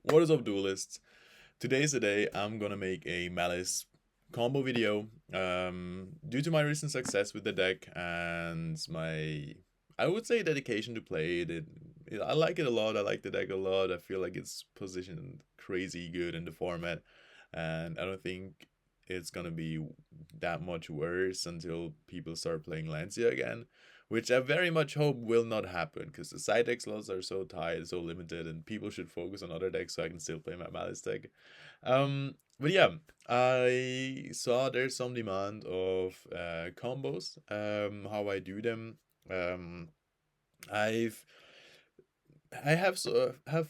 What is up, duelists? Today's the day I'm gonna make a Malice combo video. Due to my recent success with the deck and my, I would say, dedication to play I like it a lot. I like the deck a lot. I feel like it's positioned crazy good in the format, and I don't think it's gonna be that much worse until people start playing Lancia again, which I very much hope will not happen because the side deck slots are so tight, so limited, and people should focus on other decks so I can still play my Malice deck. But yeah, I saw there's some demand of combos, how I do them. Um, I've I have I have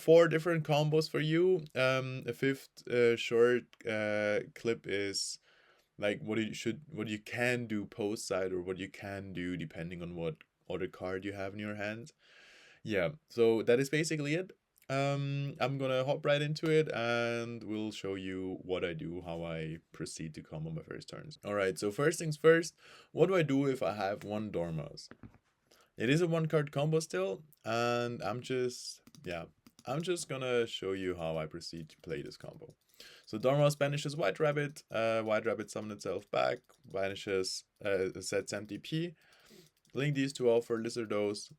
four different combos for you. A fifth short clip is like what you can do post side or what you can do depending on what other card you have in your hand. Yeah, so that is basically it. I'm gonna hop right into it and we'll show you what I do, how I proceed to combo my first turns. Alright, so first things first, what do I do if I have one Dormouse? It is a one card combo still, and I'm just gonna show you how I proceed to play this combo. So Dormouse banishes White Rabbit, White Rabbit summons itself back, banishes, sets MTP, link these two off for Lizardos,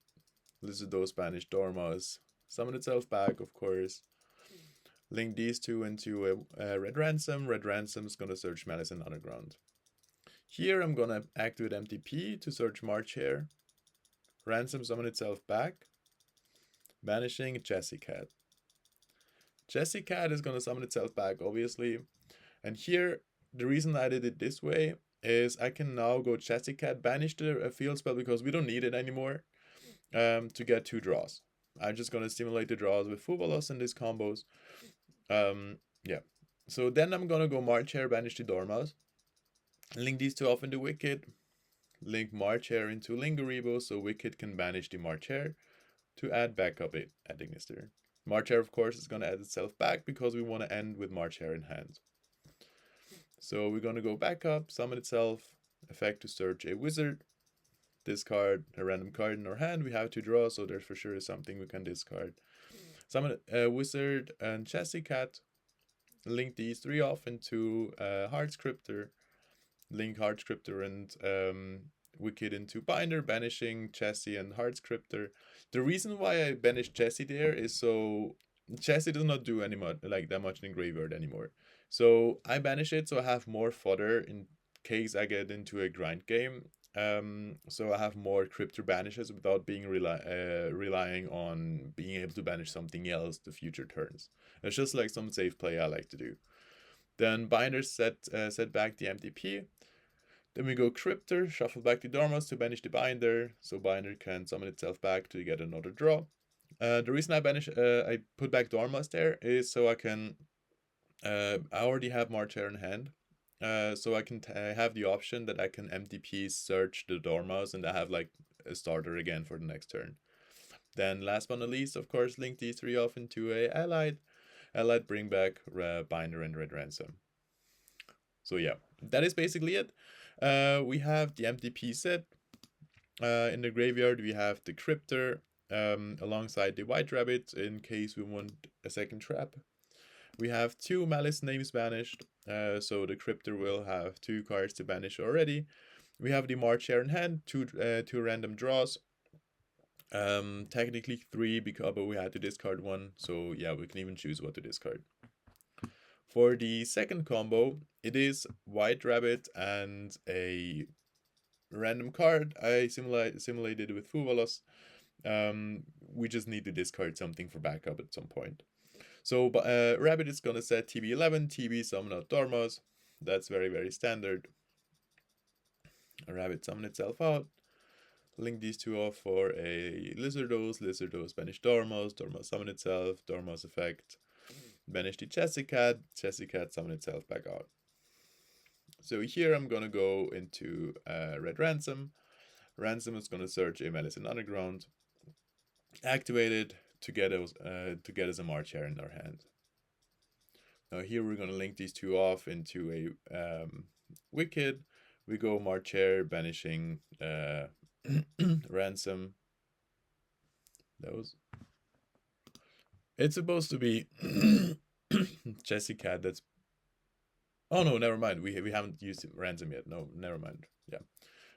Lizardos banish Dormouse, summon itself back, of course, link these two into a Red Ransom, Red Ransom is gonna search Malice and Underground. Here I'm gonna activate MTP to search March Hare, Ransom summon itself back, banishing Chess Cat. Chess Cat is gonna summon itself back, obviously. And here, the reason I did it this way is I can now go Chess Cat, banish the field spell because we don't need it anymore to get two draws. I'm just gonna stimulate the draws with Fuvalos in these combos. Yeah. So then I'm gonna go March Hare, banish the Dormouse. Link these two off into Wicked. Link March Hare into Lingeribo so Wicked can banish the March Hare to add backup it at Ignister. March Hare, of course, is going to add itself back because we want to end with March Hare in hand. So we're going to go back up, summon itself, effect to search a wizard, discard a random card in our hand. We have to draw, so there for sure is something we can discard. Summon a wizard and Chessy Cat. Link these three off into Heart Scripter. Link Heart Scripter and Wicked into Binder, banishing Chessy and Heart Scripter. The reason why I banished Chessy there is so Chessy does not do any like that much in graveyard anymore. So I banish it so I have more fodder in case I get into a grind game. So I have more Cryptor banishes without being relying on being able to banish something else the future turns. It's just like some safe play I like to do. Then Binder set back the MTP. Then we go Cryptor, shuffle back the Dormouse to banish the Binder, so Binder can summon itself back to get another draw. The reason I put back Dormouse there is so I can, I already have March Hare in hand, so I can have the option that I can MTP search the Dormouse and I have like a starter again for the next turn. Then last but not least, of course, link these three off into a Allied bring back Binder and Red Ransom. So yeah, that is basically it. We have the MTP set. In the graveyard, we have the Cryptor alongside the White Rabbit in case we want a second trap. We have two Malice names banished, so the Cryptor will have two cards to banish already. We have the March Hare in hand, two random draws. Technically three because but we had to discard one, so yeah, we can even choose what to discard. For the second combo, it is White Rabbit and a random card I simulated with Fuvalos. We just need to discard something for backup at some point. So Rabbit is gonna set TB11, TB summon out Dormouse. That's very, very standard. A Rabbit summon itself out. Link these two off for a Lizardos banish Dormouse, Dormouse summon itself, Dormouse effect, banish the Chessy Cat summon itself back out. So here I'm gonna go into Red Ransom. Ransom is gonna search a Malice in Underground, activate it to get us a March Hare in our hand. Now here we're gonna link these two off into a Wicked. We go March Hare, banishing Ransom. Those. It's supposed to be Chess Cat. That's oh no, never mind. We haven't used ransom yet. No, never mind. Yeah,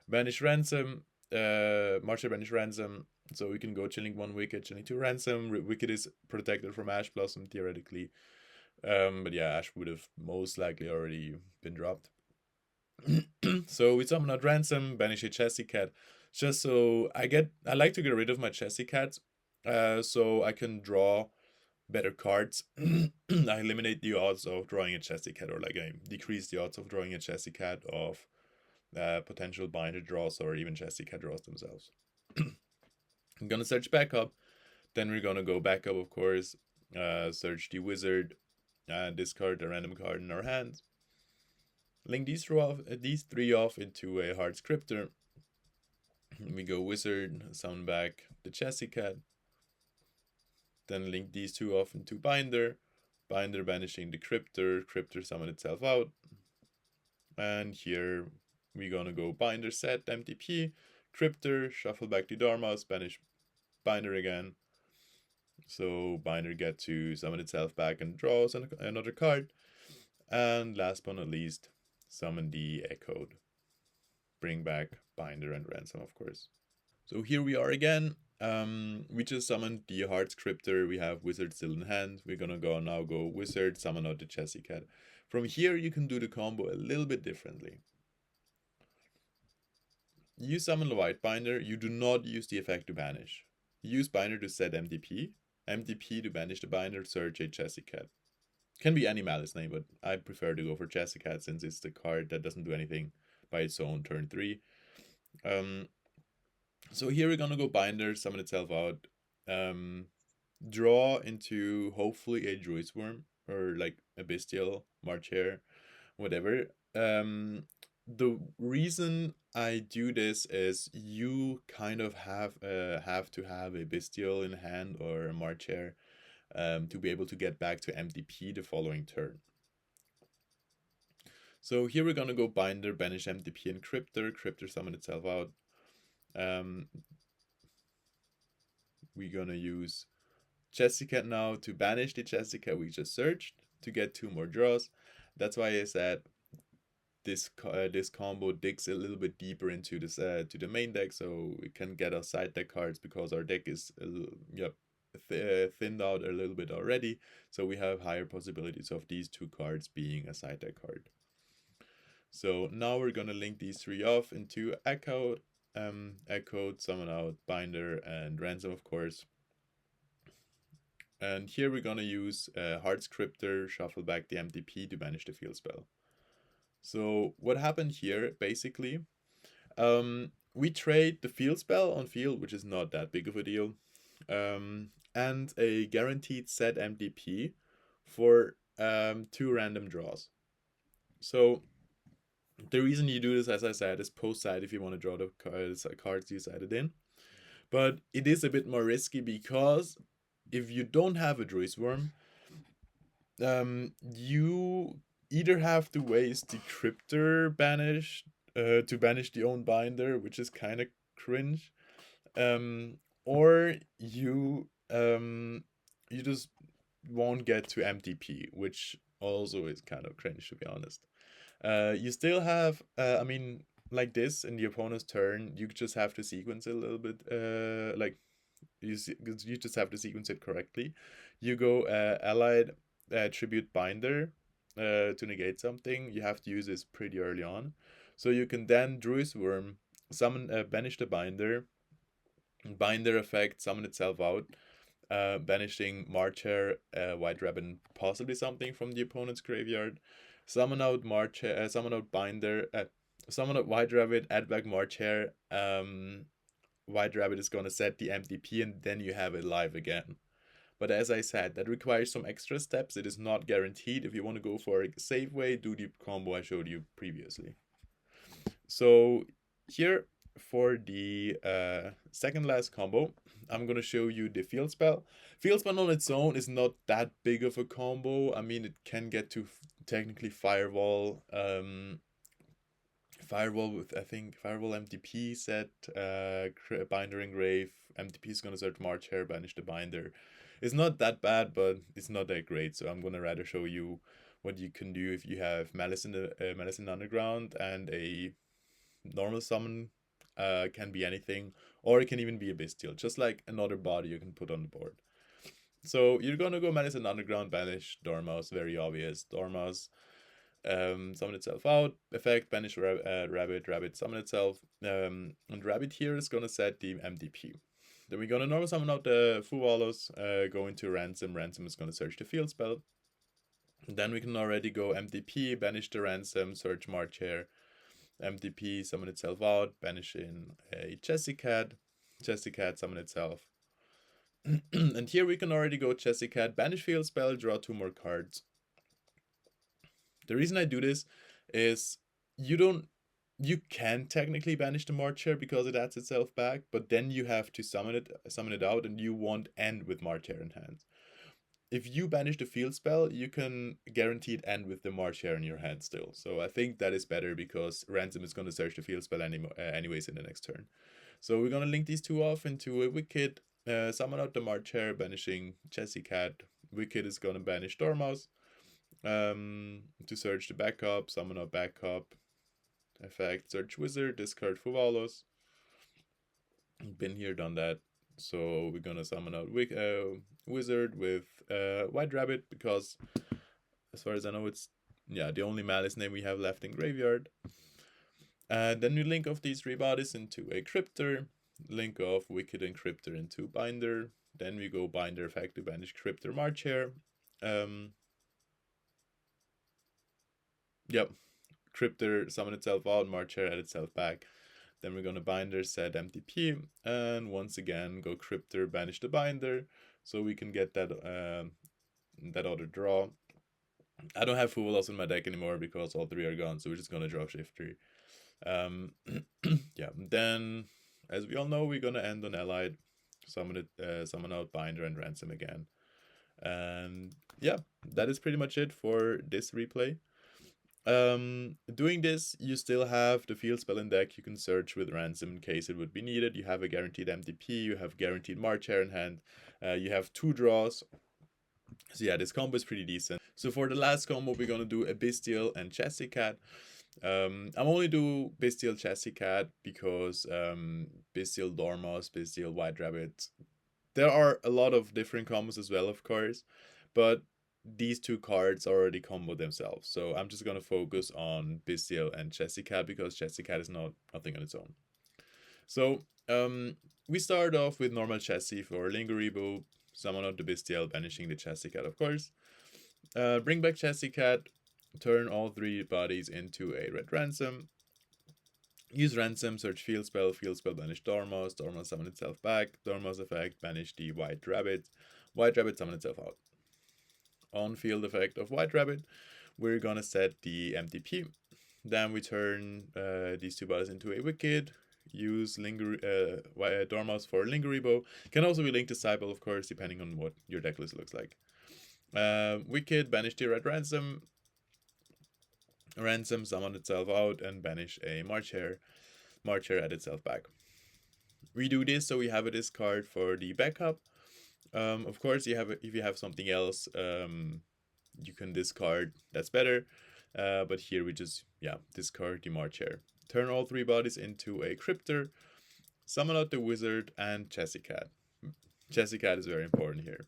banish ransom. Marcher banish ransom. So we can go chilling 1 wicket, chilling 2 ransom. Wicket is protected from Ash Blossom theoretically. But yeah, Ash would have most likely already been dropped. So we summon out ransom, banish a Chessy Cat, just so I like to get rid of my Chessy Cats, so I can draw better cards. I eliminate the odds of drawing a Chessy Cat, or like I decrease the odds of drawing a Chessy Cat of potential binder draws or even Chessy Cat draws themselves. I'm gonna search backup, then we're gonna go backup, of course, search the wizard, discard a random card in our hand. Link these three off into a hard scripter. We go wizard, summon back the Chessy Cat. Then link these two off into binder. Binder banishing the cryptor. Cryptor summon itself out. And here we're gonna go binder set MTP. Cryptor, shuffle back the Dormouse, banish binder again. So binder get to summon itself back and draws another card. And last but not least, summon the Echoed. Bring back binder and ransom, of course. So here we are again. We just summoned the hard scripter. We have wizard still in hand. We're gonna go wizard, summon out the Chessy Cat. From here you can do the combo a little bit differently. You summon the white binder. You do not use the effect to banish. You use binder to set MTP. MTP to banish the binder. Search a Chessy Cat. Can be any Malice name, but I prefer to go for Chessy Cat since it's the card that doesn't do anything by its own turn 3. So here we're gonna go binder, summon itself out, draw into hopefully a Druid's Worm or like a Bystial, Marcher, whatever. The reason I do this is you kind of have to have a Bystial in hand or a Marcher to be able to get back to MTP the following turn. So here we're gonna go binder, banish MTP and Cryptor. Cryptor summon itself out. We're gonna use Chessy Cat now to banish the Chessy Cat we just searched to get 2 more draws. That's why I said this combo digs a little bit deeper into this to the main deck, so we can get our side deck cards because our deck is thinned out a little bit already. So we have higher possibilities of these 2 cards being a side deck card. So now we're gonna link these 3 off into Echoed, summon out binder and ransom, of course. And here we're gonna use hard scripter, shuffle back the MTP to banish the field spell. So what happened here, basically, we trade the field spell on field, which is not that big of a deal, and a guaranteed set MTP for 2 random draws. So the reason you do this, as I said, is post-side if you want to draw the cards you sided in. But it is a bit more risky because if you don't have a Druid's Worm, you either have to waste the Cryptor banish to banish the own binder, which is kind of cringe, or you just won't get to MTP, which also is kind of cringe, to be honest. You still have, I mean, like this in the opponent's turn, you just have to sequence it a little bit, like you just have to sequence it correctly. You go allied tribute binder to negate something. You have to use this pretty early on, so you can then Druid's Worm, summon, banish the binder, binder effect, summon itself out, banishing Marcher, White Rabbit, and possibly something from the opponent's graveyard. Summon out Marcher, summon out binder, summon out White Rabbit, add back Marcher. White Rabbit is gonna set the MTP, and then you have it live again. But as I said, that requires some extra steps. It is not guaranteed. If you want to go for a safe way, do the combo I showed you previously. So here for the second last combo, I'm gonna show you the field spell. Field spell on its own is not that big of a combo. I mean, it can get to technically firewall. Firewall with, I think, firewall MTP set, binder engrave. MTP is gonna search March Hair, banish the binder. It's not that bad, but it's not that great. So I'm gonna rather show you what you can do if you have Malice in the Malice in the Underground, and a normal summon can be anything, or it can even be a Bystial, just like another body you can put on the board. So you're gonna go Malice in the Underground, banish Dormouse, very obvious. Dormouse, summon itself out, effect, banish rabbit, rabbit summon itself, and rabbit here is gonna set the MDP. Then we're gonna normal summon out the Fuwalos, go into ransom, ransom is gonna search the field spell. Then we can already go MDP, banish the ransom, search March Hare, MDP, summon itself out, banish in a Chessy Cat, summon itself. And here we can already go Chessy Cat, banish field spell, draw 2 more cards. The reason I do this is you can technically banish the March Hare because it adds itself back, but then you have to summon it out, and you won't end with March Hare in hand. If you banish the field spell, you can guaranteed end with the March Hare in your hand still. So I think that is better because ransom is going to search the field spell anyways in the next turn. So we're going to link these two off into a Wicked, summon out the March Hare, banishing Chessy Cat. Wicked is going to banish Dormouse to search the backup, summon out backup, effect, search Wizard, discard Fuwalos. Been here, done that. So we're gonna summon out Wizard with White Rabbit, because as far as I know it's the only Malice name we have left in graveyard. Then we link off these 3 bodies into a Cryptor, link off Wicked and Cryptor into Binder. Then we go Binder effect to banish Cryptor March Hare. Yep, Cryptor summon itself out, March Hare add itself back. Then we're gonna Binder, set MTP, and once again go Cryptor, banish the Binder, so we can get that that other draw. I don't have Fuwalos in my deck anymore because all 3 are gone, so we're just gonna draw Shifter. Yeah. Then, as we all know, we're gonna end on Allied, summon out Binder and Ransom again, and yeah, that is pretty much it for this replay. Doing this, you still have the field spell in deck. You can search with ransom in case it would be needed. You have a guaranteed MTP, you have guaranteed March Hare in hand, you have 2 draws. So yeah, this combo is pretty decent. So for the last combo, we're gonna do a Bystial and Chess Cat. I'm only do Bystial Chessy Cat because Bystial Dormouse, Bystial White Rabbit. There are a lot of different combos as well, of course, but these 2 cards already combo themselves. So I'm just gonna focus on Bystial and Chessy Cat because Chessy Cat is nothing on its own. So we start off with normal Chessy for Lingeribo, summon out the Bystial, banishing the Chessy Cat, of course. Bring back Chessy Cat, turn all 3 bodies into a red ransom. Use ransom, search field spell, banish Dormouse, Dormouse summon itself back, Dormouse effect, banish the White Rabbit summon itself out. On field effect of White Rabbit, we're gonna set the MTP. Then we turn these 2 bodies into a Wicked, use Dormouse for Lingeribo. Can also be linked to Cybele, of course, depending on what your deck list looks like. Wicked, banish the red ransom, summon itself out, and banish a March Hare add itself back. We do this so we have a discard for the backup. Of course, if you have something else, you can discard. That's better. But here we just discard the March Hare. Turn all 3 bodies into a Cryptor. Summon out the Wizard and Chessy Cat. Chessy Cat is very important here.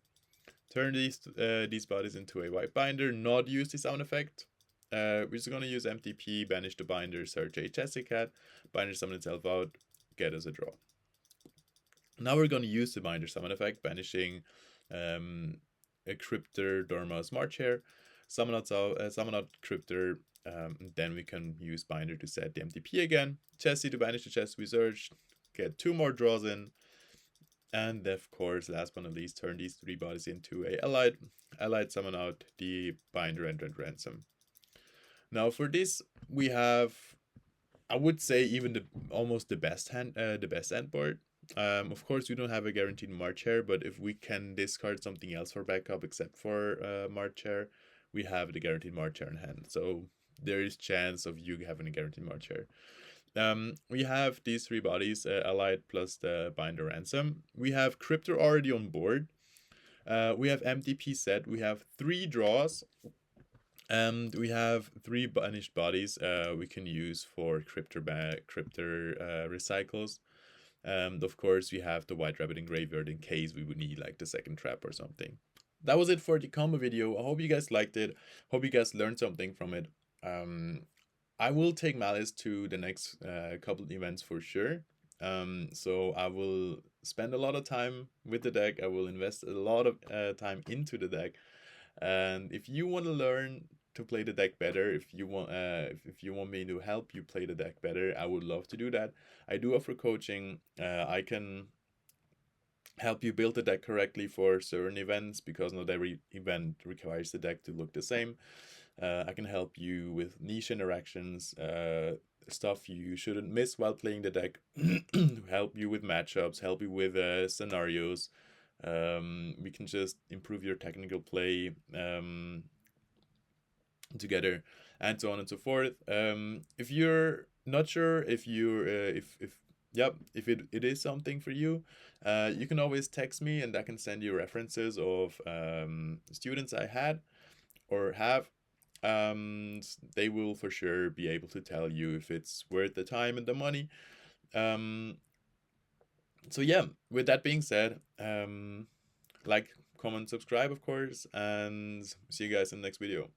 Turn these bodies into a White Binder. Not use the sound effect. We're just gonna use MTP, banish the Binder, search a Chessy Cat, Binder summon itself out, get us a draw. Now we're gonna use the Binder summon effect, banishing a Cryptor, Dormouse, March Hare, summon out Cryptor. Then we can use Binder to set the MTP again. Chessy to banish the Chess we searched, get 2 more draws in, and of course, last but not least, turn these 3 bodies into a Allied summon out the Binder and red ransom. Now for this, we have, I would say, even almost the best end board. Of course, we don't have a guaranteed March Hare, but if we can discard something else for backup except for March Hare, we have the guaranteed March Hare in hand. So there is chance of you having a guaranteed March Hare. We have these 3 bodies, Allied plus the Binder ransom. We have Cryptor already on board. We have MDP set. We have 3 draws. And we have 3 banished bodies we can use for cryptor recycles. Of course, we have the White Rabbit in Graveyard in case we would need like the second trap or something. That was it for the combo video. I hope you guys liked it. Hope you guys learned something from it. I will take Malice to the next couple events for sure. So I will spend a lot of time with the deck. I will invest a lot of time into the deck. And if you want to learn to play the deck better, if you want me to help you play the deck better, I would love to do that. I do offer coaching. I can help you build the deck correctly for certain events because not every event requires the deck to look the same. I can help you with niche interactions, stuff you shouldn't miss while playing the deck, help you with matchups, help you with scenarios. We can just improve your technical play together, and so on and so forth. If you're not sure if you're if it is something for you, you can always text me and I can send you references of students I had or have. They will for sure be able to tell you if it's worth the time and the money. So yeah, with that being said, like, comment, subscribe, of course, and see you guys in the next video.